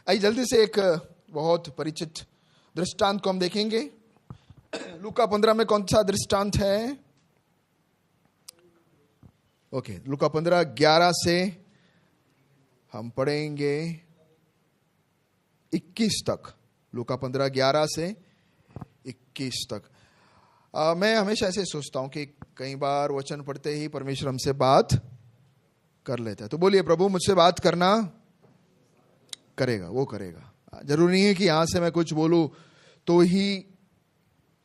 आइए जल्दी से एक बहुत परिचित दृष्टांत को हम देखेंगे। लूका 15 में कौन सा दृष्टांत है? ओके, लूका 15:11 से हम पढ़ेंगे 21 तक। लूका 15:11 से 21 तक। मैं हमेशा ऐसे सोचता हूं कि कई बार वचन पढ़ते ही परमेश्वर हमसे बात कर लेता है। तो बोलिए, प्रभु मुझसे बात करना करेगा, वो करेगा। जरूरी नहीं है कि यहां से मैं कुछ बोलूं तो ही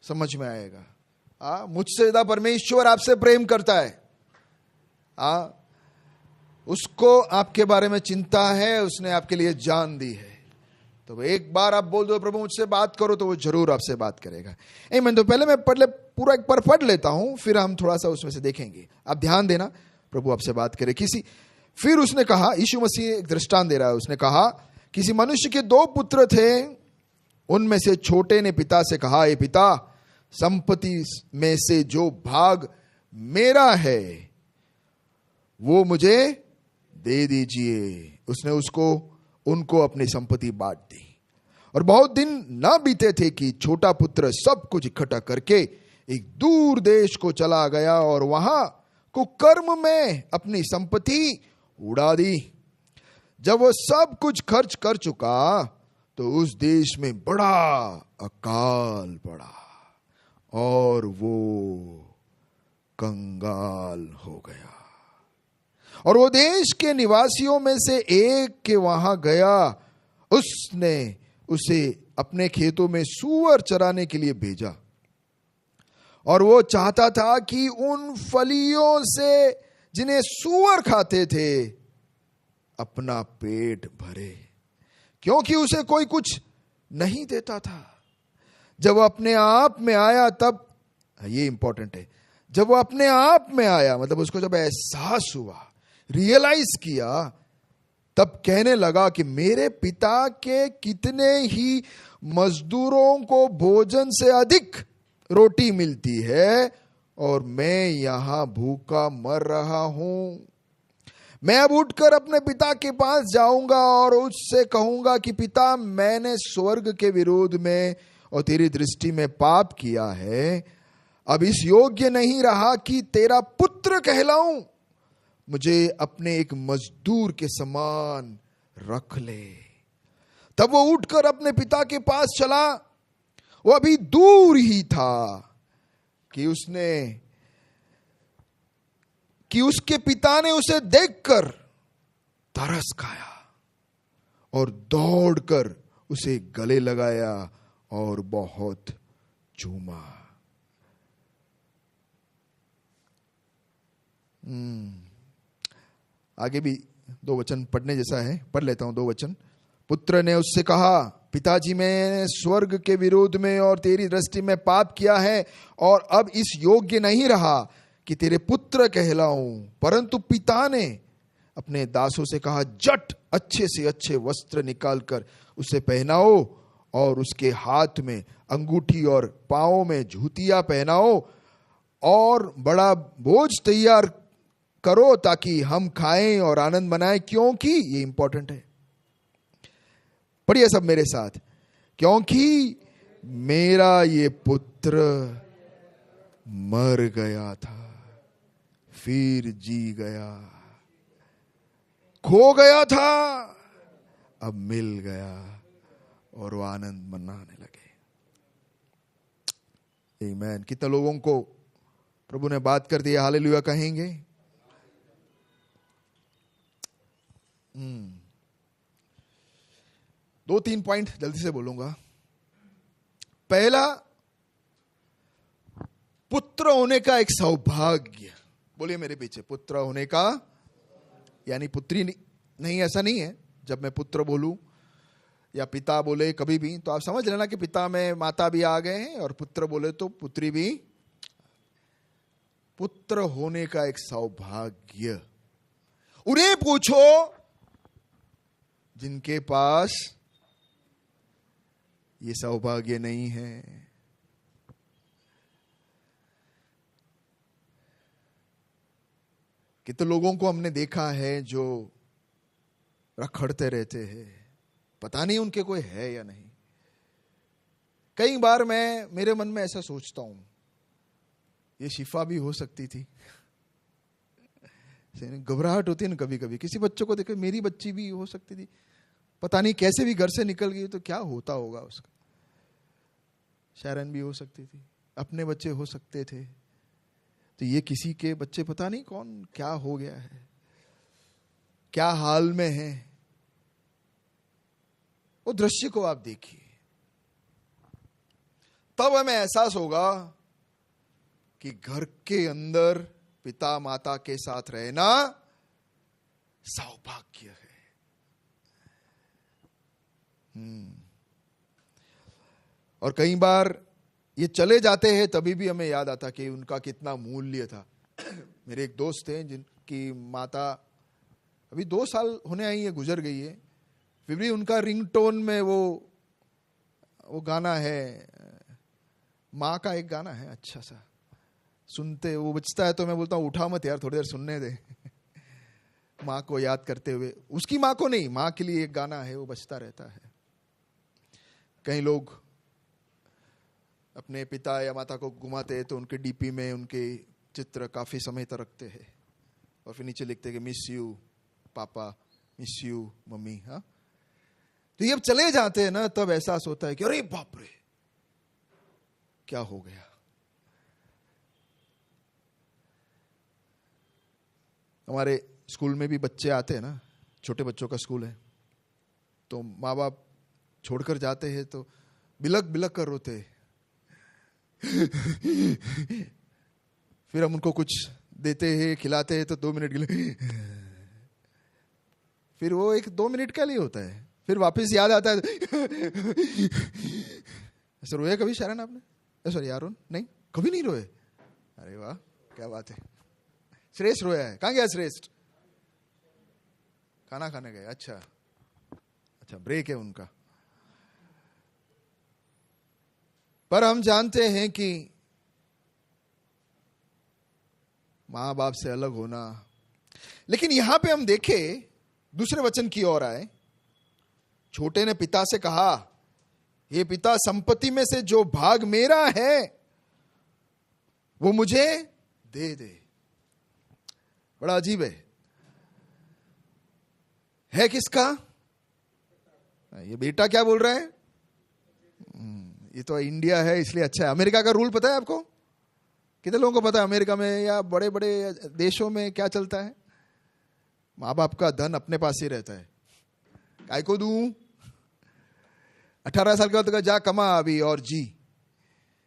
समझ में आएगा। मुझसे ज्यादा परमेश्वर आपसे प्रेम करता है। उसको आपके बारे में चिंता है, उसने आपके लिए जान दी है। तो एक बार आप बोल दो प्रभु मुझसे बात करो, तो वो जरूर आपसे बात करेगा। आमीन। तो पहले मैं पूरा एक बार पढ़ लेता हूं, फिर हम थोड़ा सा उसमें से देखेंगे। आप ध्यान देना, प्रभु आपसे बात करे। फिर उसने कहा, यीशु मसीह एक दृष्टांत दे रहा है। उसने कहा, किसी मनुष्य के 2 पुत्र थे। उनमें से छोटे ने पिता से कहा, हे पिता, संपत्ति में से जो भाग मेरा है वो मुझे दे दीजिए। उसने उनको अपनी संपत्ति बांट दी। और बहुत दिन ना बीते थे कि छोटा पुत्र सब कुछ इकट्ठा करके एक दूर देश को चला गया और वहां कुकर्म में अपनी संपत्ति उड़ा दी। जब वो सब कुछ खर्च कर चुका तो उस देश में बड़ा अकाल पड़ा और वो कंगाल हो गया। और वो देश के निवासियों में से एक के वहां गया। उसने उसे अपने खेतों में सूअर चराने के लिए भेजा। और वो चाहता था कि उन फलियों से जिन्हें सूअर खाते थे अपना पेट भरे, क्योंकि उसे कोई कुछ नहीं देता था। जब वो अपने आप में आया, तब ये इंपॉर्टेंट है, जब वो अपने आप में आया मतलब उसको जब एहसास हुआ, रियलाइज किया, तब कहने लगा कि मेरे पिता के कितने ही मजदूरों को भोजन से अधिक रोटी मिलती है और मैं यहां भूखा मर रहा हूं। मैं अब उठकर अपने पिता के पास जाऊंगा और उससे कहूंगा कि पिता, मैंने स्वर्ग के विरोध में और तेरी दृष्टि में पाप किया है। अब इस योग्य नहीं रहा कि तेरा पुत्र कहलाऊं। मुझे अपने एक मजदूर के समान रख ले। तब वो उठकर अपने पिता के पास चला। वो अभी दूर ही था कि उसके पिता ने उसे देखकर तरस खाया और दौड़कर उसे गले लगाया और बहुत चूमा। आगे भी 2 वचन पढ़ने जैसा है, पढ़ लेता हूं 2 वचन। पुत्र ने उससे कहा, पिताजी, मैंने स्वर्ग के विरोध में और तेरी दृष्टि में पाप किया है और अब इस योग्य नहीं रहा कि तेरे पुत्र कहलाऊं। परंतु पिता ने अपने दासों से कहा, जट अच्छे से अच्छे वस्त्र निकालकर उसे पहनाओ और उसके हाथ में अंगूठी और पांवों में जूतियां पहनाओ और बड़ा भोज तैयार करो ताकि हम खाएं और आनंद मनाएं, क्योंकि ये इंपॉर्टेंट है। पढ़िए सब मेरे साथ। क्योंकि मेरा ये पुत्र मर गया था, फिर जी गया, खो गया था, अब मिल गया, और वो आनंद मनाने लगे। आमीन। कितने लोगों को प्रभु ने बात कर दी? हालेलुया कहेंगे। 2-3 पॉइंट जल्दी से बोलूंगा। पहला, पुत्र होने का एक सौभाग्य। बोलिए मेरे पीछे, पुत्र होने का, यानी पुत्री नहीं, ऐसा नहीं है। जब मैं पुत्र बोलूं या पिता बोले कभी भी, तो आप समझ लेना कि पिता में माता भी आ गए हैं और पुत्र बोले तो पुत्री भी। पुत्र होने का एक सौभाग्य। उन्हें पूछो जिनके पास ये सौभाग्य नहीं है। कितने लोगों को हमने देखा है जो रखड़ते रहते हैं, पता नहीं उनके कोई है या नहीं। कई बार मैं मेरे मन में ऐसा सोचता हूं, ये शिफा भी हो सकती थी। घबराहट होती है ना कभी कभी, किसी बच्चों को देखे, मेरी बच्ची भी हो सकती थी, पता नहीं कैसे भी घर से निकल गई तो क्या होता होगा उसका। शैरन भी हो सकती थी, अपने बच्चे हो सकते थे, तो ये किसी के बच्चे पता नहीं कौन क्या हो गया है, क्या हाल में है। वो दृश्य को आप देखिए, तब हमें एहसास होगा कि घर के अंदर पिता माता के साथ रहना सौभाग्य है। और कई बार ये चले जाते हैं तभी भी हमें याद आता कि उनका कितना मूल्य था। मेरे एक दोस्त हैं जिनकी माता अभी 2 साल होने आई है, गुजर गई है, फिर भी उनका रिंगटोन में वो गाना है, माँ का एक गाना है अच्छा सा, सुनते वो बजता है तो मैं बोलता हूँ उठा मत यार, थोड़ी देर सुनने दे। माँ को याद करते हुए, उसकी माँ को नहीं, माँ के लिए एक गाना है वो बजता रहता है। कई लोग अपने पिता या माता को घुमाते हैं तो उनके डीपी में उनके चित्र काफी समय तक रखते हैं और फिर नीचे लिखते हैं कि मिस यू पापा, मिस यू मम्मी। हाँ, तो ये अब चले जाते हैं ना, तब एहसास होता है कि अरे बाप रे क्या हो गया। हमारे स्कूल में भी बच्चे आते हैं ना, छोटे बच्चों का स्कूल है, तो माँ बाप छोड़कर जाते हैं तो बिलक बिलक कर रोते हैं। फिर हम उनको कुछ देते हैं, खिलाते हैं तो 2 मिनट के लिए, फिर वो एक 2 मिनट के लिए होता है, फिर वापस याद आता है। ऐसा रोया कभी शरण आपने? सॉरी यारुन, नहीं कभी नहीं रोए? अरे वाह क्या बात है। श्रेष्ठ रोया है, कहाँ गया श्रेष्ठ? खाना खाने गए, अच्छा अच्छा, ब्रेक है उनका। पर हम जानते हैं कि मां बाप से अलग होना, लेकिन यहां पे हम देखें दूसरे वचन की ओर आए, छोटे ने पिता से कहा, हे पिता, संपत्ति में से जो भाग मेरा है वो मुझे दे दे। बड़ा अजीब है किसका? ये बेटा क्या बोल रहा है? ये तो इंडिया है इसलिए अच्छा है। अमेरिका का रूल पता है आपको? कितने लोगों को पता है अमेरिका में या बड़े बड़े देशों में क्या चलता है? माँ बाप का धन अपने पास ही रहता है, काय को दूं? 18 साल का तो जा कमा अभी और जी,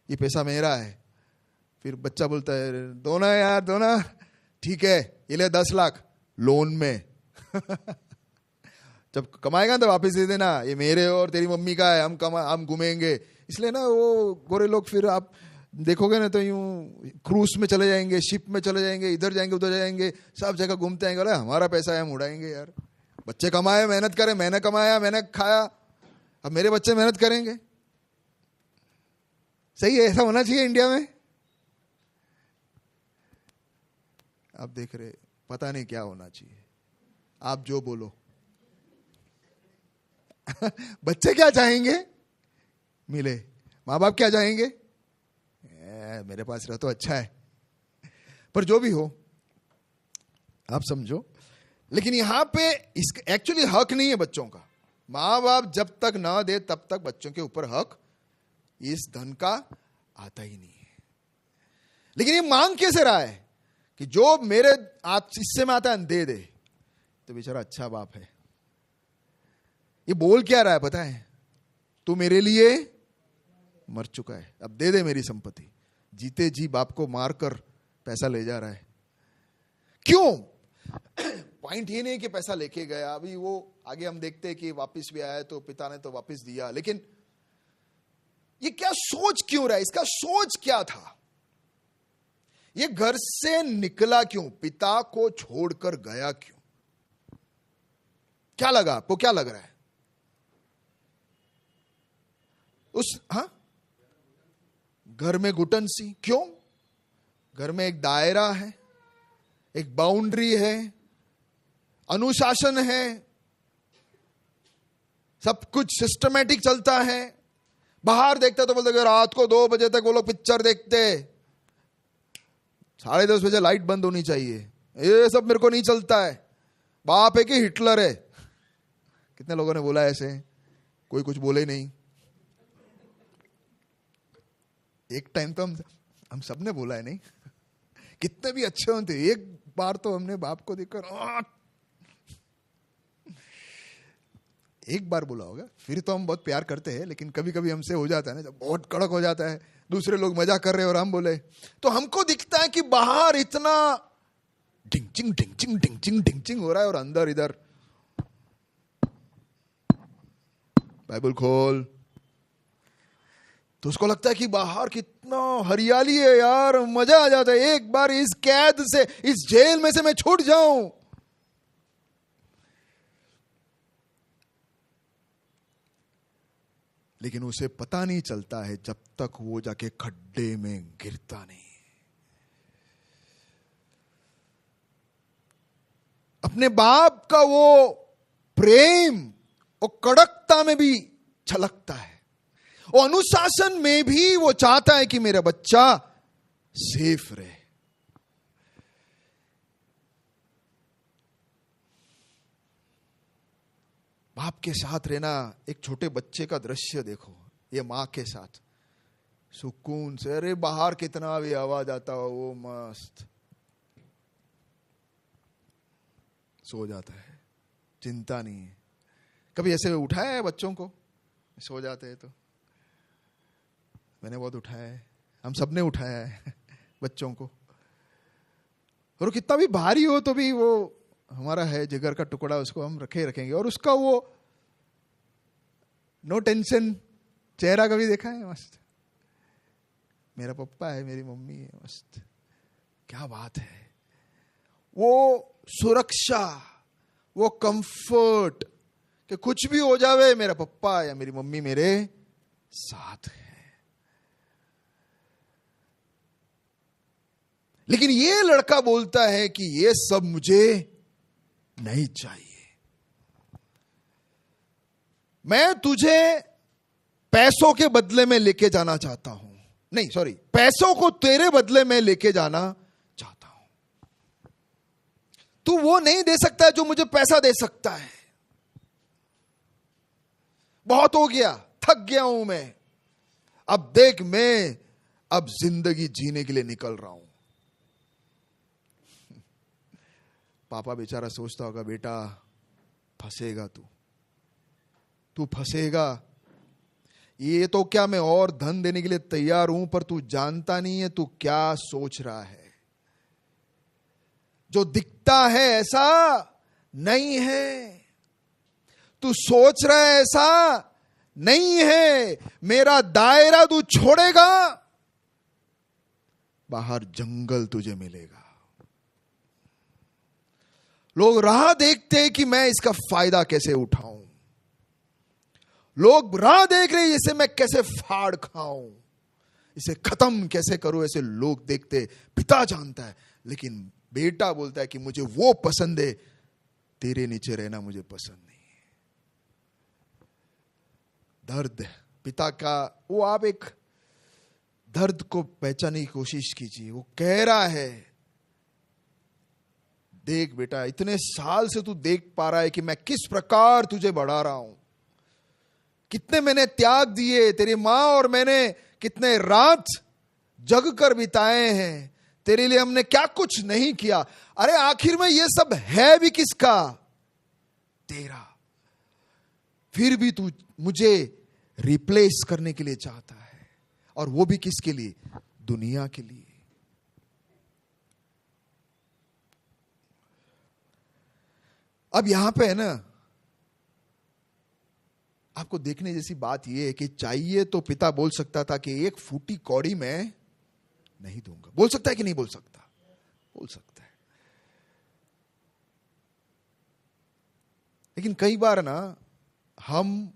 ये पैसा मेरा है। फिर बच्चा बोलता है दो ना यार, दो ना, ठीक है ये ले 10 लाख लोन में। जब कमाएगा तो वापस दे देना, ये मेरे और तेरी मम्मी का है, हम घूमेंगे। इसलिए ना वो गोरे लोग, फिर आप देखोगे ना तो यूं क्रूज में चले जाएंगे, शिप में चले जाएंगे, इधर जाएंगे उधर जाएंगे, सब जगह घूमते हैं। अरे हमारा पैसा है हम उड़ाएंगे यार। बच्चे कमाए, मेहनत करें, मैंने कमाया मैंने खाया, अब मेरे बच्चे मेहनत करेंगे। सही है, ऐसा होना चाहिए इंडिया में। आप देख रहे, पता नहीं क्या होना चाहिए, आप जो बोलो। बच्चे क्या चाहेंगे? मिले। माँ बाप क्या चाहेंगे? मेरे पास रह तो अच्छा है। पर जो भी हो, आप समझो, लेकिन यहां पे इस एक्चुअली हक नहीं है बच्चों का। माँ बाप जब तक ना दे तब तक बच्चों के ऊपर हक इस धन का आता ही नहीं है। लेकिन ये मांग कैसे रहा है कि जो मेरे हिस्से में आता है दे दे, तो बेचारा अच्छा बाप है। ये बोल क्या रहा है पता है? तू मेरे लिए मर चुका है, अब दे दे मेरी संपत्ति। जीते जी बाप को मारकर पैसा ले जा रहा है। क्यों? पॉइंट ये नहीं कि पैसा लेके गया, अभी वो आगे हम देखते हैं कि वापस भी आया तो पिता ने तो वापस दिया, लेकिन ये क्या सोच क्यों रहा है? इसका सोच क्या था? ये घर से निकला क्यों? पिता को छोड़कर गया क्यों? क्या लगा आपको? क्या लग रहा है? घर में घुटन सी क्यों? घर में एक दायरा है, एक बाउंड्री है, अनुशासन है, सब कुछ सिस्टमेटिक चलता है। बाहर देखते तो बोलते रात को 2 बजे तक वो लोग पिक्चर देखते, 10:30 बजे लाइट बंद होनी चाहिए। ये सब मेरे को नहीं चलता है। बाप है कि हिटलर है? कितने लोगों ने बोला ऐसे, कोई कुछ बोले नहीं। एक टाइम तो हम सब ने बोला है, नहीं? कितने भी अच्छे होते, एक बार तो हमने बाप को देखकर एक बार बोला होगा, फिर तो हम बहुत प्यार करते हैं। लेकिन कभी कभी हमसे हो जाता है ना, जब बहुत कड़क हो जाता है, दूसरे लोग मजा कर रहे हैं और हम बोले, तो हमको दिखता है कि बाहर इतना डिंचिंग डिंचिंग डिंचिंग डिंचिंग हो रहा है और अंदर इधर बाइबल खोल तो उसको लगता है कि बाहर कितना हरियाली है यार, मजा आ जाता है। एक बार इस कैद से, इस जेल में से मैं छूट जाऊं। लेकिन उसे पता नहीं चलता है जब तक वो जाके खड्डे में गिरता नहीं। अपने बाप का वो प्रेम वो कड़कता में भी छलकता है, और अनुशासन में भी वो चाहता है कि मेरा बच्चा सेफ रहे। बाप के साथ रहना, एक छोटे बच्चे का दृश्य देखो, ये मां के साथ सुकून से, अरे बाहर कितना भी आवाज आता हो वो मस्त सो जाता है, चिंता नहीं है। कभी ऐसे उठाया है बच्चों को सो जाते हैं? तो मैंने बहुत उठाया है, हम सब ने उठाया है बच्चों को। और कितना भी भारी हो तो भी वो हमारा है, जिगर का टुकड़ा, उसको हम रखेंगे। और उसका वो नो टेंशन चेहरा कभी देखा है? मस्त, मेरा पप्पा है, मेरी मम्मी है, मस्त, क्या बात है। वो सुरक्षा, वो कंफर्ट कि कुछ भी हो जावे मेरा पप्पा या मेरी मम्मी मेरे साथ है। लेकिन ये लड़का बोलता है कि ये सब मुझे नहीं चाहिए। मैं तुझे पैसों के बदले में लेके जाना चाहता हूं, नहीं सॉरी, पैसों को तेरे बदले में लेके जाना चाहता हूं। तू वो नहीं दे सकता जो मुझे पैसा दे सकता है। बहुत हो गया, थक गया हूं मैं। अब देख, मैं अब जिंदगी जीने के लिए निकल रहा हूं। पापा बेचारा सोचता होगा, बेटा फंसेगा तू फंसेगा। ये तो क्या, मैं और धन देने के लिए तैयार हूं, पर तू जानता नहीं है तू क्या सोच रहा है। जो दिखता है ऐसा नहीं है, तू सोच रहा है ऐसा नहीं है। मेरा दायरा तू छोड़ेगा, बाहर जंगल तुझे मिलेगा। लोग राह देखते हैं कि मैं इसका फायदा कैसे उठाऊं, लोग राह देख रहे हैं इसे मैं कैसे फाड़ खाऊं, इसे खत्म कैसे करूं, ऐसे लोग देखते। पिता जानता है, लेकिन बेटा बोलता है कि मुझे वो पसंद है, तेरे नीचे रहना मुझे पसंद नहीं है। दर्द पिता का, वो आप एक दर्द को पहचानने की कोशिश कीजिए। वो कह रहा है, देख बेटा, इतने साल से तू देख पा रहा है कि मैं किस प्रकार तुझे बढ़ा रहा हूं, कितने मैंने त्याग दिए, तेरी मां और मैंने कितने रात जग कर बिताए हैं, तेरे लिए हमने क्या कुछ नहीं किया। अरे आखिर में ये सब है भी किसका? तेरा। फिर भी तू मुझे रिप्लेस करने के लिए चाहता है, और वो भी किसके लिए? दुनिया के लिए। अब यहां पे है ना, आपको देखने जैसी बात यह है कि चाहिए तो पिता बोल सकता था कि 1 फूटी कौड़ी मैं नहीं दूंगा। बोल सकता है कि नहीं बोल सकता? बोल सकता है। लेकिन कई बार ना, हम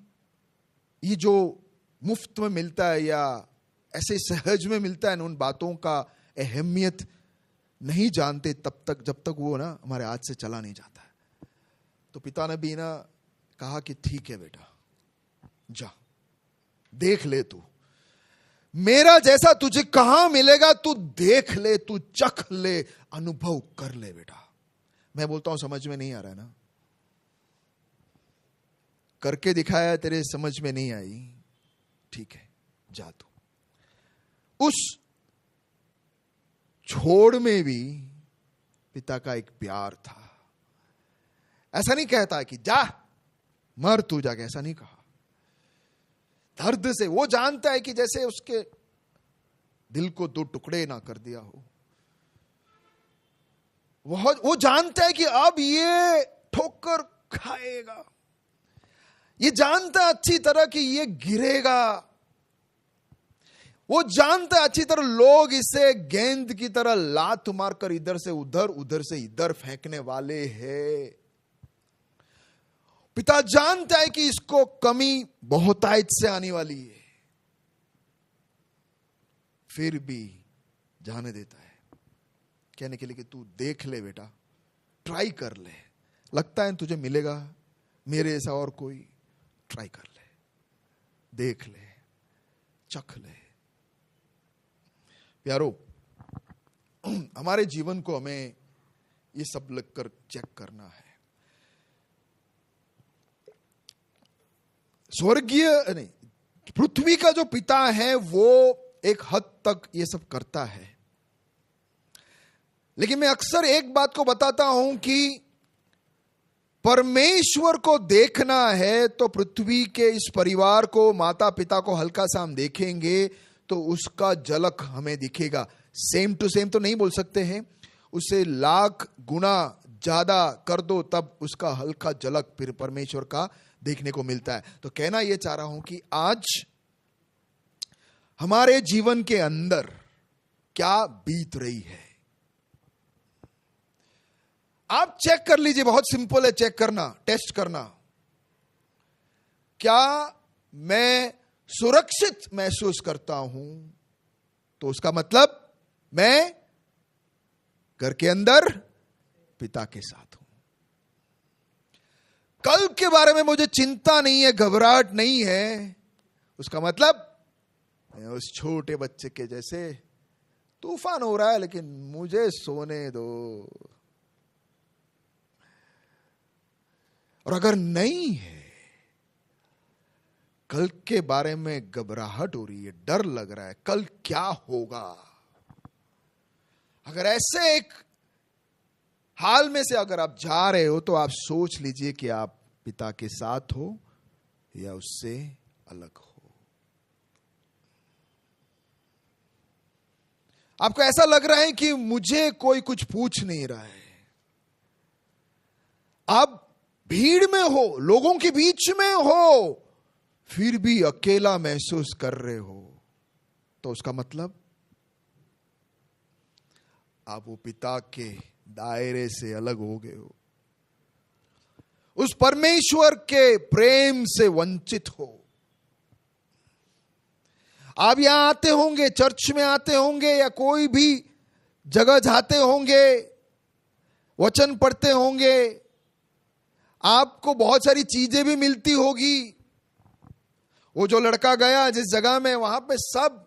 ये जो मुफ्त में मिलता है या ऐसे सहज में मिलता है ना, उन बातों का अहमियत नहीं जानते तब तक, जब तक वो ना हमारे हाथ से चला नहीं जाता है। तो पिता ने भी ना कहा कि ठीक है बेटा, जा, देख ले तू, मेरा जैसा तुझे कहां मिलेगा, तू देख ले, तू चख ले, अनुभव कर ले बेटा। मैं बोलता हूं समझ में नहीं आ रहा है ना, करके दिखाया, तेरे समझ में नहीं आई, ठीक है जा तू। उस छोड़ में भी पिता का एक प्यार था। ऐसा नहीं कहता कि जा मर तू जाके, ऐसा नहीं कहा। दर्द से वो जानता है कि जैसे उसके दिल को दो टुकड़े ना कर दिया हो। वो जानता है कि अब ये ठोकर खाएगा, ये जानता है अच्छी तरह कि ये गिरेगा, वो जानता है अच्छी तरह लोग इसे गेंद की तरह लात मारकर इधर से उधर, उधर से इधर फेंकने वाले हैं। पिता जानता है कि इसको कमी बहुतायत से आने वाली है, फिर भी जाने देता है, कहने के लिए कि तू देख ले बेटा, ट्राई कर ले, लगता है तुझे मिलेगा मेरे ऐसा और कोई, ट्राई कर ले, देख ले, चख ले। प्यारो, हमारे जीवन को हमें ये सब लगकर चेक करना है। स्वर्गीय नहीं, पृथ्वी का जो पिता है वो एक हद तक ये सब करता है, लेकिन मैं अक्सर एक बात को बताता हूं कि परमेश्वर को देखना है तो पृथ्वी के इस परिवार को, माता पिता को हल्का सा हम देखेंगे तो उसका झलक हमें दिखेगा। सेम टू सेम तो नहीं बोल सकते हैं, उसे लाख गुना ज्यादा कर दो तब उसका हल्का झलक फिर परमेश्वर का देखने को मिलता है। तो कहना यह चाह रहा हूं कि आज हमारे जीवन के अंदर क्या बीत रही है, आप चेक कर लीजिए। बहुत सिंपल है चेक करना, टेस्ट करना। क्या मैं सुरक्षित महसूस करता हूं, तो उसका मतलब मैं घर के अंदर पिता के साथ हूं। कल के बारे में मुझे चिंता नहीं है, घबराहट नहीं है, उसका मतलब मैं उस छोटे बच्चे के जैसे, तूफान हो रहा है लेकिन मुझे सोने दो। और अगर नहीं है, कल के बारे में घबराहट हो रही है, डर लग रहा है, कल क्या होगा, अगर ऐसे एक हाल में से अगर आप जा रहे हो तो आप सोच लीजिए कि आप पिता के साथ हो या उससे अलग हो। आपको ऐसा लग रहा है कि मुझे कोई कुछ पूछ नहीं रहा है, आप भीड़ में हो, लोगों के बीच में हो, फिर भी अकेला महसूस कर रहे हो, तो उसका मतलब आप वो पिता के दायरे से अलग हो गए हो, उस परमेश्वर के प्रेम से वंचित हो। आप यहां आते होंगे, चर्च में आते होंगे या कोई भी जगह जाते होंगे, वचन पढ़ते होंगे, आपको बहुत सारी चीजें भी मिलती होगी। वो जो लड़का गया जिस जगह में, वहां पे सब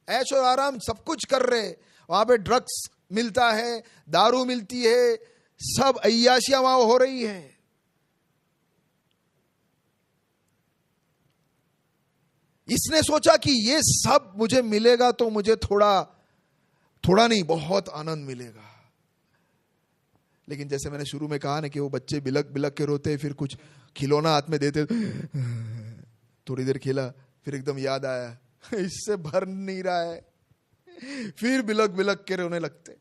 ऐश और आराम सब कुछ कर रहे, वहां पे ड्रग्स मिलता है, दारू मिलती है, सब अय्याशियां वहां हो रही है। इसने सोचा कि ये सब मुझे मिलेगा तो मुझे थोड़ा नहीं, बहुत आनंद मिलेगा। लेकिन जैसे मैंने शुरू में कहा ना कि वो बच्चे बिलक बिलक के रोते, फिर कुछ खिलौना हाथ में देते, थोड़ी देर खेला, फिर एकदम याद आया इससे भर नहीं रहा है, फिर बिलक बिलक के रोने लगते,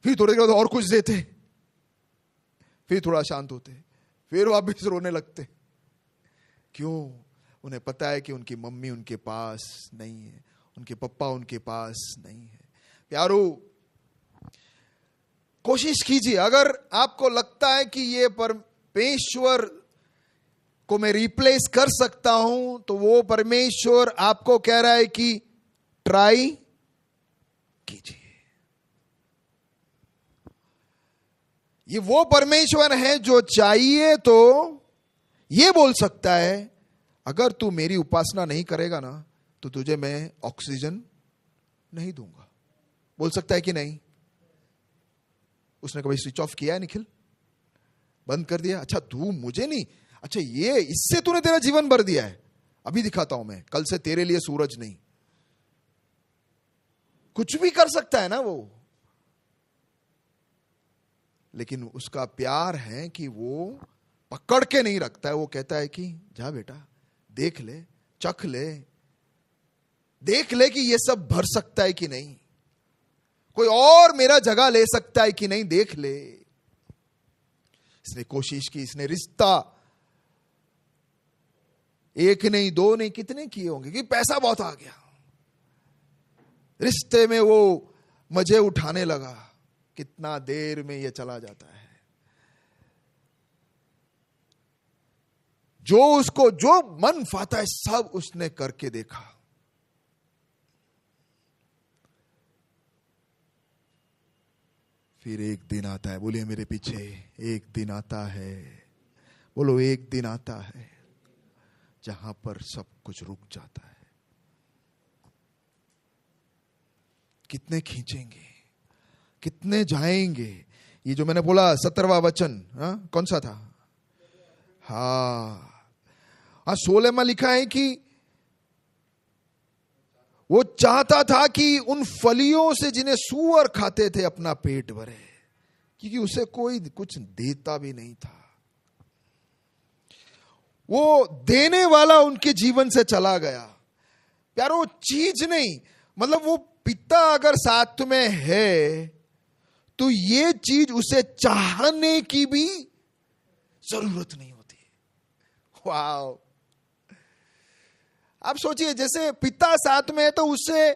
फिर थोड़ी देर बाद और कुछ देते, फिर थोड़ा शांत होते, फिर वापस रोने लगते। क्यों? उन्हें पता है कि उनकी मम्मी उनके पास नहीं है, उनके पापा उनके पास नहीं है। प्यारो, कोशिश कीजिए, अगर आपको लगता है कि ये परमेश्वर को मैं रिप्लेस कर सकता हूं, तो वो परमेश्वर आपको कह रहा है कि ट्राई कीजिए। ये वो परमेश्वर है जो चाहिए तो ये बोल सकता है, अगर तू मेरी उपासना नहीं करेगा ना तो तुझे मैं ऑक्सीजन नहीं दूंगा। बोल सकता है कि नहीं? उसने कभी स्विच ऑफ किया है निखिल? बंद कर दिया? अच्छा तू मुझे नहीं, अच्छा ये इससे तूने तेरा जीवन भर दिया है, अभी दिखाता हूं मैं, कल से तेरे लिए सूरज नहीं। कुछ भी कर सकता है ना वो, लेकिन उसका प्यार है कि वो पकड़ के नहीं रखता है। वो कहता है कि जा बेटा, देख ले, चख ले, देख ले कि ये सब भर सकता है कि नहीं, कोई और मेरा जगह ले सकता है कि नहीं, देख ले। इसने कोशिश की, इसने रिश्ता एक नहीं, दो नहीं, कितने किए होंगे, कि पैसा बहुत आ गया, रिश्ते में वो मजे उठाने लगा। कितना देर में ये चला जाता है। जो उसको जो मन फाता है सब उसने करके देखा। फिर एक दिन आता है, बोलिए मेरे पीछे, एक दिन आता है, बोलो एक दिन आता है जहां पर सब कुछ रुक जाता है। कितने खींचेंगे, कितने जाएंगे? ये जो मैंने बोला 17वां वचन, कौन सा था? हाँ 16 में लिखा है कि वो चाहता था कि उन फलियों से जिन्हें सूअर खाते थे अपना पेट भरे, क्योंकि उसे कोई कुछ देता भी नहीं था। वो देने वाला उनके जीवन से चला गया। प्यारो चीज नहीं, मतलब वो पिता अगर साथ में है तो ये चीज उसे चाहने की भी जरूरत नहीं होती। वाह, आप सोचिए, जैसे पिता साथ में है तो उसे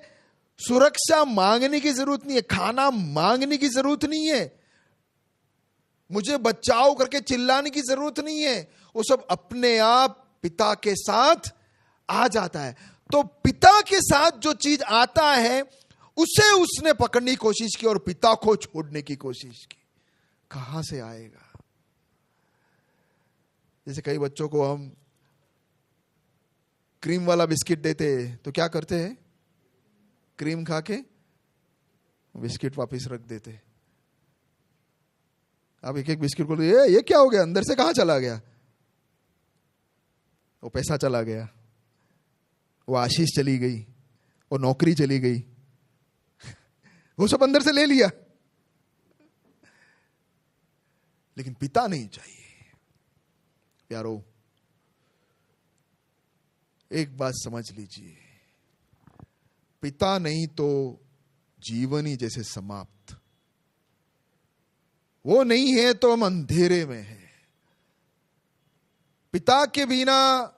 सुरक्षा मांगने की जरूरत नहीं है, खाना मांगने की जरूरत नहीं है, मुझे बचाओ करके चिल्लाने की जरूरत नहीं है। वो सब अपने आप पिता के साथ आ जाता है। तो पिता के साथ जो चीज आता है उसे उसने पकड़ने की कोशिश की और पिता को छोड़ने की कोशिश की। कहां से आएगा? जैसे कई बच्चों को हम क्रीम वाला बिस्किट देते तो क्या करते हैं? क्रीम खा के बिस्किट वापस रख देते। अब एक एक बिस्किट को ये क्या हो गया, अंदर से कहां चला गया? वो पैसा चला गया, वो आशीष चली गई, वो नौकरी चली गई, वो सब अंदर से ले लिया। लेकिन पिता नहीं चाहिए। प्यारो एक बात समझ लीजिए, पिता नहीं तो जीवन ही जैसे समाप्त। वो नहीं है तो हम अंधेरे में हैं। पिता के बिना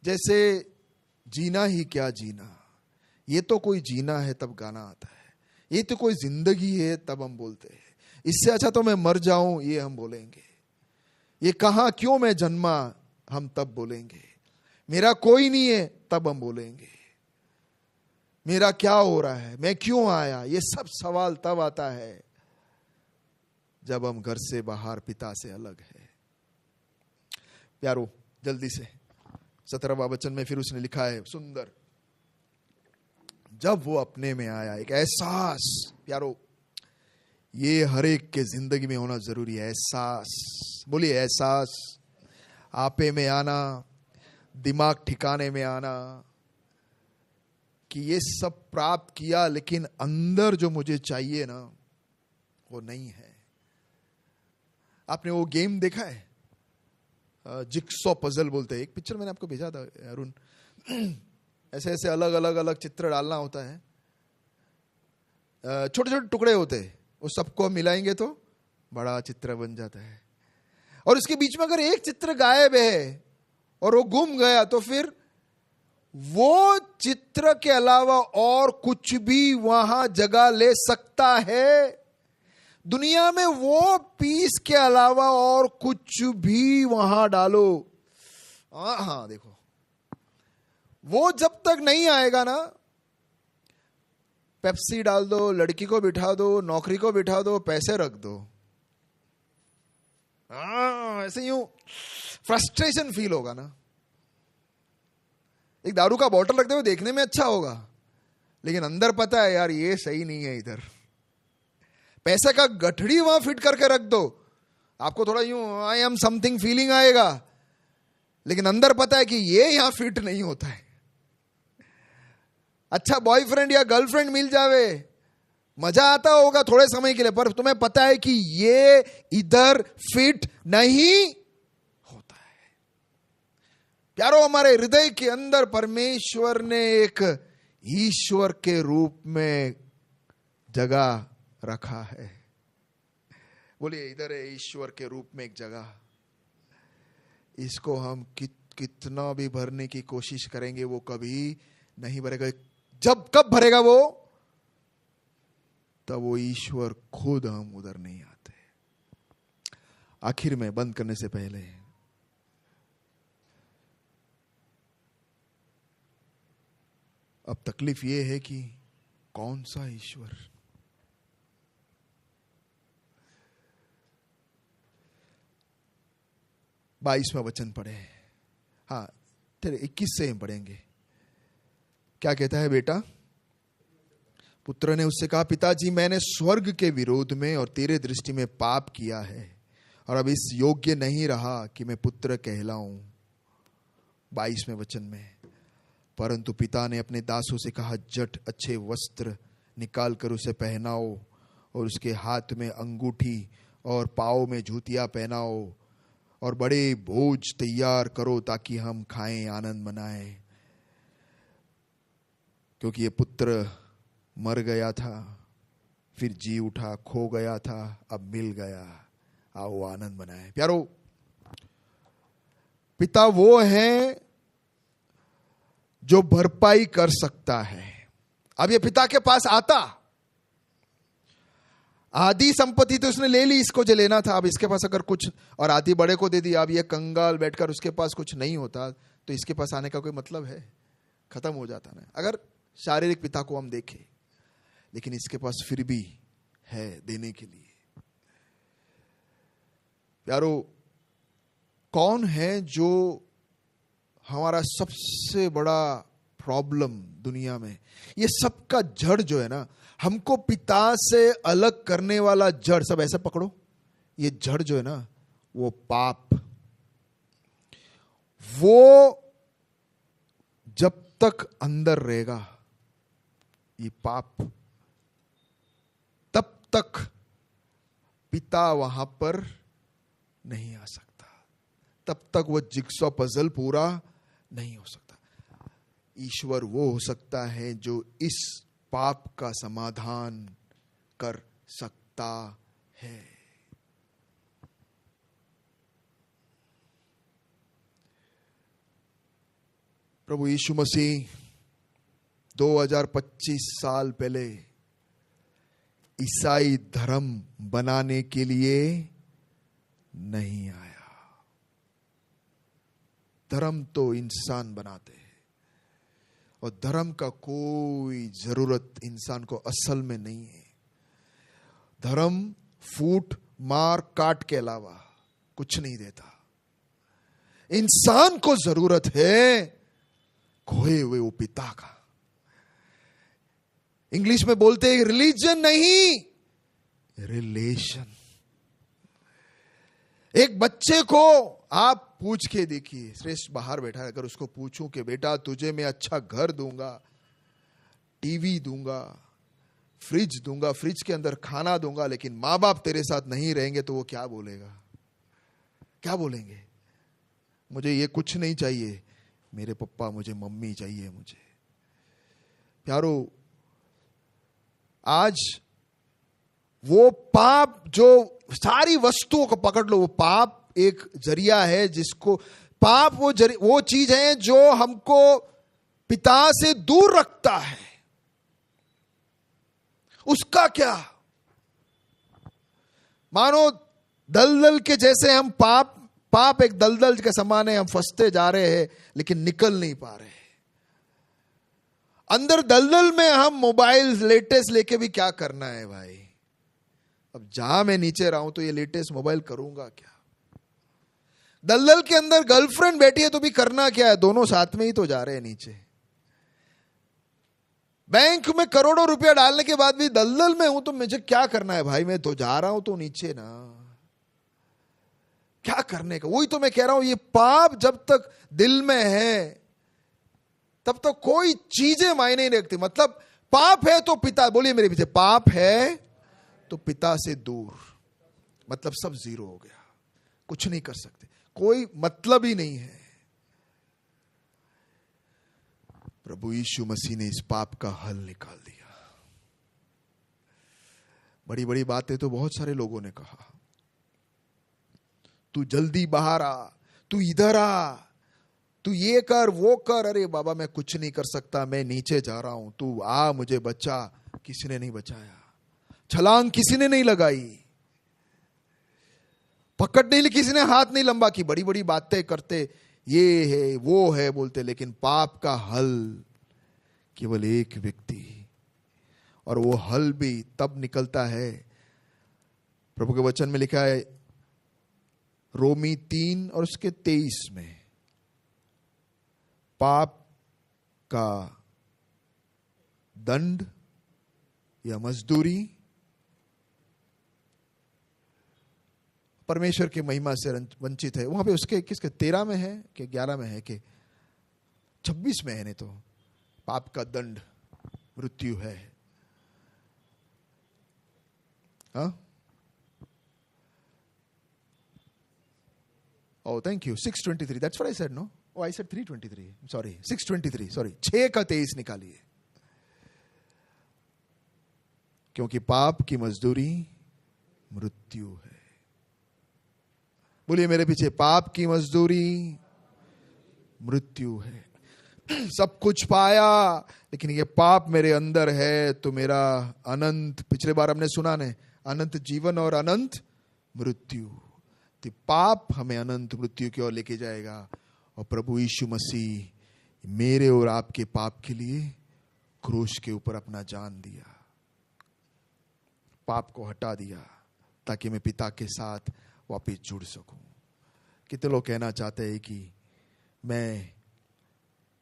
जैसे जीना ही क्या जीना। ये तो कोई जीना है तब गाना आता है, ये तो कोई जिंदगी है तब हम बोलते हैं। इससे अच्छा तो मैं मर जाऊं, ये हम बोलेंगे। ये कहां क्यों मैं जन्मा, हम तब बोलेंगे। मेरा कोई नहीं है, तब हम बोलेंगे। मेरा क्या हो रहा है, मैं क्यों आया, ये सब सवाल तब आता है जब हम घर से बाहर पिता से अलग है। प्यारो जल्दी से 17वां वचन में फिर उसने लिखा है सुंदर, जब वो अपने में आया, एक एहसास। प्यारो ये हर एक के जिंदगी में होना जरूरी है। एहसास, बोलिए एहसास। आपे में आना, दिमाग ठिकाने में आना कि ये सब प्राप्त किया लेकिन अंदर जो मुझे चाहिए ना वो नहीं है। आपने वो गेम देखा है, जिक्सॉ पजल बोलते हैं, एक पिक्चर मैंने आपको भेजा था अरुण। ऐसे ऐसे अलग अलग अलग चित्र डालना होता है, छोटे छोटे टुकड़े होते हैं, उस सबको मिलाएंगे तो बड़ा चित्र बन जाता है। और इसके बीच में अगर एक चित्र गायब है और वो गुम गया तो फिर वो चित्र के अलावा और कुछ भी वहां जगह ले सकता है। दुनिया में वो पीस के अलावा और कुछ भी वहां डालो, हाँ देखो, वो जब तक नहीं आएगा ना, पेप्सी डाल दो, लड़की को बिठा दो, नौकरी को बिठा दो, पैसे रख दो, ऐसे यूं फ्रस्ट्रेशन फील होगा ना। एक दारू का बॉटल रखते हुए देखने में अच्छा होगा, लेकिन अंदर पता है यार ये सही नहीं है। इधर पैसे का गठड़ी वहां फिट करके रख दो, आपको थोड़ा यूं आई एम समथिंग फीलिंग आएगा, लेकिन अंदर पता है कि ये यहां फिट नहीं होता है। अच्छा बॉयफ्रेंड या गर्लफ्रेंड मिल जावे, मजा आता होगा थोड़े समय के लिए, पर तुम्हें पता है कि ये इधर फिट नहीं होता है। प्यारो, हमारे हृदय के अंदर परमेश्वर ने एक ईश्वर के रूप में जगह रखा है। बोलिए, इधर है ईश्वर के रूप में एक जगह। इसको हम कितना भी भरने की कोशिश करेंगे वो कभी नहीं भरेगा। जब कब भरेगा वो, तब वो ईश्वर खुद हम उधर नहीं आते। आखिर में बंद करने से पहले अब तकलीफ ये है कि कौन सा ईश्वर। बाईसवां वचन पढ़े, हाँ 21 से हम पढ़ेंगे। क्या कहता है बेटा? पुत्र ने उससे कहा, पिताजी मैंने स्वर्ग के विरोध में और तेरे दृष्टि में पाप किया है, और अब इस योग्य नहीं रहा कि मैं पुत्र कहलाऊं। 22वें वचन में, परंतु पिता ने अपने दासों से कहा, जट अच्छे वस्त्र निकाल कर उसे पहनाओ और उसके हाथ में अंगूठी और पाँव में जूतियां पहनाओ और बड़े भोज तैयार करो ताकि हम खाएं, आनंद मनाएं। क्योंकि ये पुत्र मर गया था, फिर जी उठा, खो गया था, अब मिल गया, आओ आनंद मनाएं। प्यारो, पिता वो है जो भरपाई कर सकता है। अब ये पिता के पास आता, आधी संपत्ति तो उसने ले ली, इसको जो लेना था, अब इसके पास अगर कुछ, और आधी बड़े को दे दी, अब ये कंगाल बैठकर उसके पास कुछ नहीं होता तो इसके पास आने का कोई मतलब है? खत्म हो जाता ना, अगर शारीरिक पिता को हम देखें। लेकिन इसके पास फिर भी है देने के लिए। यारो, कौन है जो हमारा सबसे बड़ा प्रॉब्लम दुनिया में, ये सबका जड़ जो है ना, हमको पिता से अलग करने वाला जड़, सब ऐसे पकड़ो, ये जड़ जो है ना, वो पाप। वो जब तक अंदर रहेगा ये पाप, तब तक पिता वहां पर नहीं आ सकता, तब तक वो जिग्सॉ पजल पूरा नहीं हो सकता। ईश्वर वो हो सकता है जो इस पाप का समाधान कर सकता है। प्रभु यीशु मसीह 2025 साल पहले ईसाई धर्म बनाने के लिए नहीं आया। धर्म तो इंसान बनाते हैं, और धर्म का कोई जरूरत इंसान को असल में नहीं है। धर्म फूट मार काट के अलावा कुछ नहीं देता। इंसान को जरूरत है खोए हुए वो पिता का। इंग्लिश में बोलते हैं रिलीजन नहीं, रिलेशन। एक बच्चे को आप पूछ के देखिए, श्रेष्ठ बाहर बैठा है, अगर उसको पूछूं कि बेटा तुझे मैं अच्छा घर दूंगा, टीवी दूंगा, फ्रिज दूंगा, फ्रिज के अंदर खाना दूंगा, लेकिन मां बाप तेरे साथ नहीं रहेंगे, तो वो क्या बोलेगा? क्या बोलेंगे? मुझे ये कुछ नहीं चाहिए, मेरे पप्पा, मुझे मम्मी चाहिए मुझे। प्यारो, आज वो पाप जो सारी वस्तुओं को पकड़ लो, वो पाप एक जरिया है, जिसको पाप वो चीज है जो हमको पिता से दूर रखता है। उसका क्या? मानो दलदल के जैसे हम पाप एक दलदल के समान है, हम फंसते जा रहे हैं लेकिन निकल नहीं पा रहे। अंदर दलदल में हम मोबाइल लेटेस्ट लेके भी क्या करना है भाई? अब जहां मैं नीचे रहा हूं तो ये लेटेस्ट मोबाइल करूंगा क्या? दलदल के अंदर गर्लफ्रेंड बैठी है तो भी करना क्या है, दोनों साथ में ही तो जा रहे हैं नीचे। बैंक में करोड़ों रुपया डालने के बाद भी दलदल में हूं तो मुझे क्या करना है भाई, मैं तो जा रहा हूं तो नीचे ना, क्या करने का। वही तो मैं कह रहा हूं, ये पाप जब तक दिल में है तब तक कोई चीजें मायने नहीं रखती। मतलब पाप है तो पिता, बोलिए मेरे पीछे, पाप है तो पिता से दूर, मतलब सब जीरो हो गया, कुछ नहीं कर सकते, कोई मतलब ही नहीं है। प्रभु यीशु मसीह ने इस पाप का हल निकाल दिया। बड़ी बड़ी बातें तो बहुत सारे लोगों ने कहा, तू जल्दी बाहर आ, तू इधर आ, तू ये कर वो कर। अरे बाबा मैं कुछ नहीं कर सकता, मैं नीचे जा रहा हूं, तू आ मुझे बचा। किसी ने नहीं बचाया, छलांग किसी ने नहीं लगाई, पकड़ नहीं ली, किसी ने हाथ नहीं लंबा की। बड़ी बड़ी बातें करते, ये है वो है बोलते, लेकिन पाप का हल केवल एक व्यक्ति, और वो हल भी तब निकलता है, प्रभु के वचन में लिखा है रोमी 3 और उसके 23 में, पाप का दंड या मजदूरी परमेश्वर की महिमा से वंचित है। वहां पे उसके किसके 13 में है कि 11 में है कि 26 में है, नहीं तो पाप का दंड मृत्यु है। हाँ, oh thank you, 6:23, that's what I said, no? Oh, I said 3:23, sorry, 6:23, sorry, 6 का 23 निकालिए। क्योंकि पाप की मजदूरी मृत्यु है। बोलिए मेरे पीछे, पाप की मजदूरी मृत्यु है। सब कुछ पाया लेकिन ये पाप मेरे अंदर है तो मेरा अनंत, पिछले बार हमने सुना ने, अनंत जीवन और अनंत मृत्यु। तो पाप हमें अनंत मृत्यु की ओर लेके जाएगा, और प्रभु यीशु मसीह मेरे और आपके पाप के लिए क्रूस के ऊपर अपना जान दिया, पाप को हटा दिया ताकि मैं पिता के साथ वापिस जुड़ सकूं। कितने लोग कहना चाहते हैं कि मैं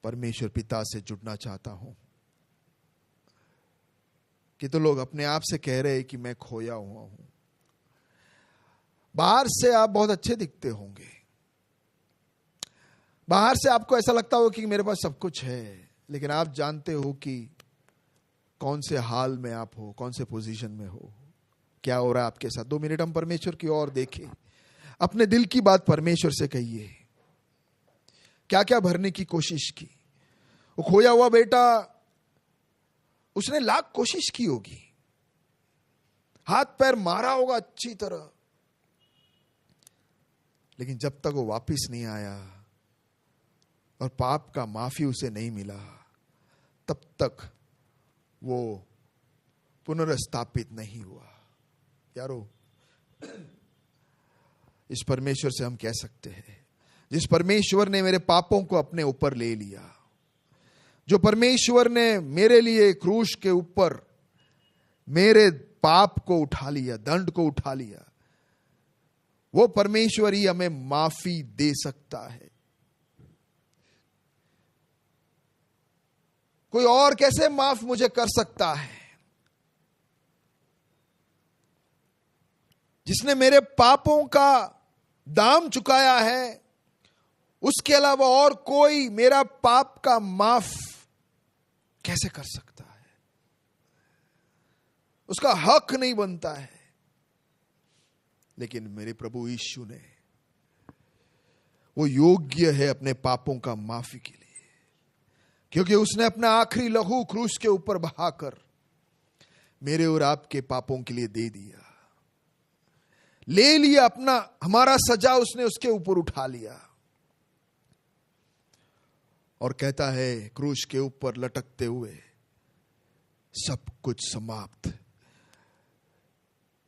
परमेश्वर पिता से जुड़ना चाहता हूं। कितने लोग अपने आप से कह रहे हैं कि मैं खोया हुआ हूं। बाहर से आप बहुत अच्छे दिखते होंगे, बाहर से आपको ऐसा लगता हो कि मेरे पास सब कुछ है, लेकिन आप जानते हो कि कौन से हाल में आप हो, कौन से पोजीशन में हो, क्या हो रहा है आपके साथ। 2 मिनट हम परमेश्वर की ओर देखें, अपने दिल की बात परमेश्वर से कहिए। क्या क्या भरने की कोशिश की। वो खोया हुआ बेटा, उसने लाख कोशिश की होगी, हाथ पैर मारा होगा अच्छी तरह, लेकिन जब तक वो वापिस नहीं आया और पाप का माफी उसे नहीं मिला, तब तक वो पुनर्स्थापित नहीं हुआ। यारो, इस परमेश्वर से हम कह सकते हैं, जिस परमेश्वर ने मेरे पापों को अपने ऊपर ले लिया, जो परमेश्वर ने मेरे लिए क्रूस के ऊपर मेरे पाप को उठा लिया, दंड को उठा लिया, वो परमेश्वर ही हमें माफी दे सकता है। कोई और कैसे माफ मुझे कर सकता है? जिसने मेरे पापों का दाम चुकाया है, उसके अलावा और कोई मेरा पाप का माफ कैसे कर सकता है? उसका हक नहीं बनता है। लेकिन मेरे प्रभु यीशु ने, वो योग्य है अपने पापों का माफी के लिए, क्योंकि उसने अपना आखिरी लहू क्रूस के ऊपर बहाकर मेरे और आपके पापों के लिए दे दिया, ले लिया अपना, हमारा सजा उसने उसके ऊपर उठा लिया। और कहता है क्रूस के ऊपर लटकते हुए, सब कुछ समाप्त,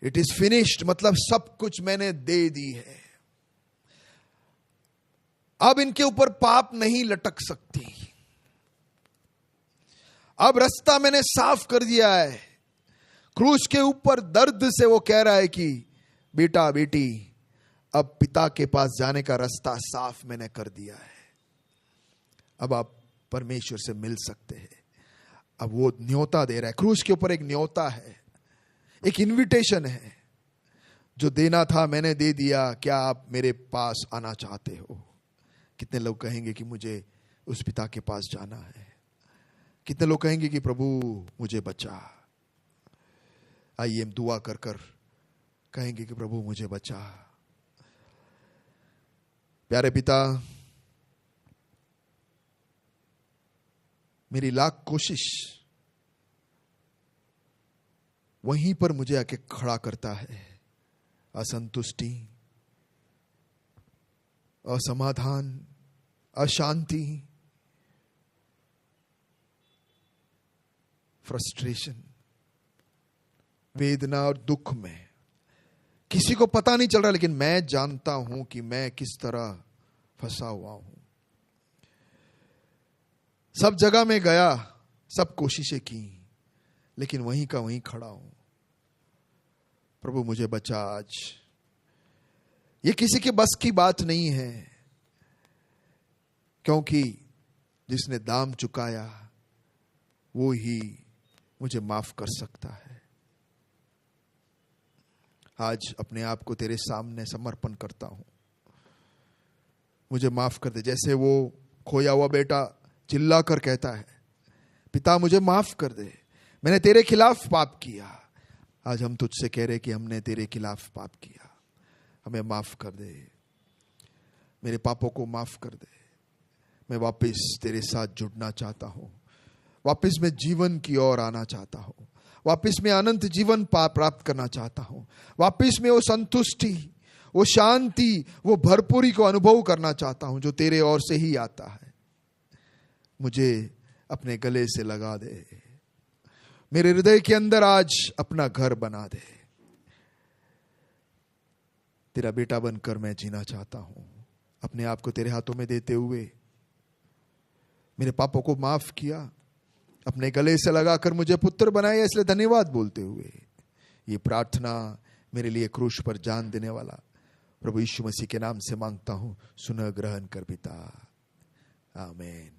इट इज फिनिश्ड, मतलब सब कुछ मैंने दे दी है। अब इनके ऊपर पाप नहीं लटक सकती, अब रास्ता मैंने साफ कर दिया है। क्रूस के ऊपर दर्द से वो कह रहा है कि बेटा बेटी, अब पिता के पास जाने का रास्ता साफ मैंने कर दिया है। अब आप परमेश्वर से मिल सकते हैं। अब वो न्योता दे रहा है, क्रूस के ऊपर एक न्योता है, एक इनविटेशन है। जो देना था मैंने दे दिया, क्या आप मेरे पास आना चाहते हो? कितने लोग कहेंगे कि मुझे उस पिता के पास जाना है? कितने लोग कहेंगे कि प्रभु मुझे बचा? आइए हम दुआ कर कर कहेंगे कि प्रभु मुझे बचा। प्यारे पिता, मेरी लाख कोशिश वहीं पर मुझे आके खड़ा करता है। असंतुष्टि, असमाधान, अशांति, फ्रस्ट्रेशन, वेदना और दुख में किसी को पता नहीं चल रहा, लेकिन मैं जानता हूं कि मैं किस तरह फंसा हुआ हूं। सब जगह में गया, सब कोशिशें की, लेकिन वहीं का वहीं खड़ा हूं। प्रभु मुझे बचा आज। ये किसी के बस की बात नहीं है, क्योंकि जिसने दाम चुकाया वो ही मुझे माफ कर सकता है। आज अपने आप को तेरे सामने समर्पण करता हूं। मुझे माफ कर दे। जैसे वो खोया हुआ बेटा चिल्ला कर कहता है, पिता मुझे माफ कर दे, मैंने तेरे खिलाफ पाप किया। आज हम तुझसे कह रहे कि हमने तेरे खिलाफ पाप किया, हमें माफ कर दे, मेरे पापों को माफ कर दे। मैं वापस तेरे साथ जुड़ना चाहता हूं, वापस मैं जीवन की ओर आना चाहता हूं, वापस मैं अनंत जीवन प्राप्त करना चाहता हूं, वापस मैं वो संतुष्टि, वो शांति, वो भरपूरी को अनुभव करना चाहता हूं जो तेरे ओर से ही आता है। मुझे अपने गले से लगा दे, मेरे हृदय के अंदर आज अपना घर बना दे। तेरा बेटा बनकर मैं जीना चाहता हूं। अपने आप को तेरे हाथों में देते हुए मेरे पापों को माफ किया, अपने गले से लगाकर मुझे पुत्र बनाया, इसलिए धन्यवाद बोलते हुए ये प्रार्थना मेरे लिए क्रूस पर जान देने वाला प्रभु यीशु मसीह के नाम से मांगता हूं। सुन ग्रहण कर पिता, आमीन।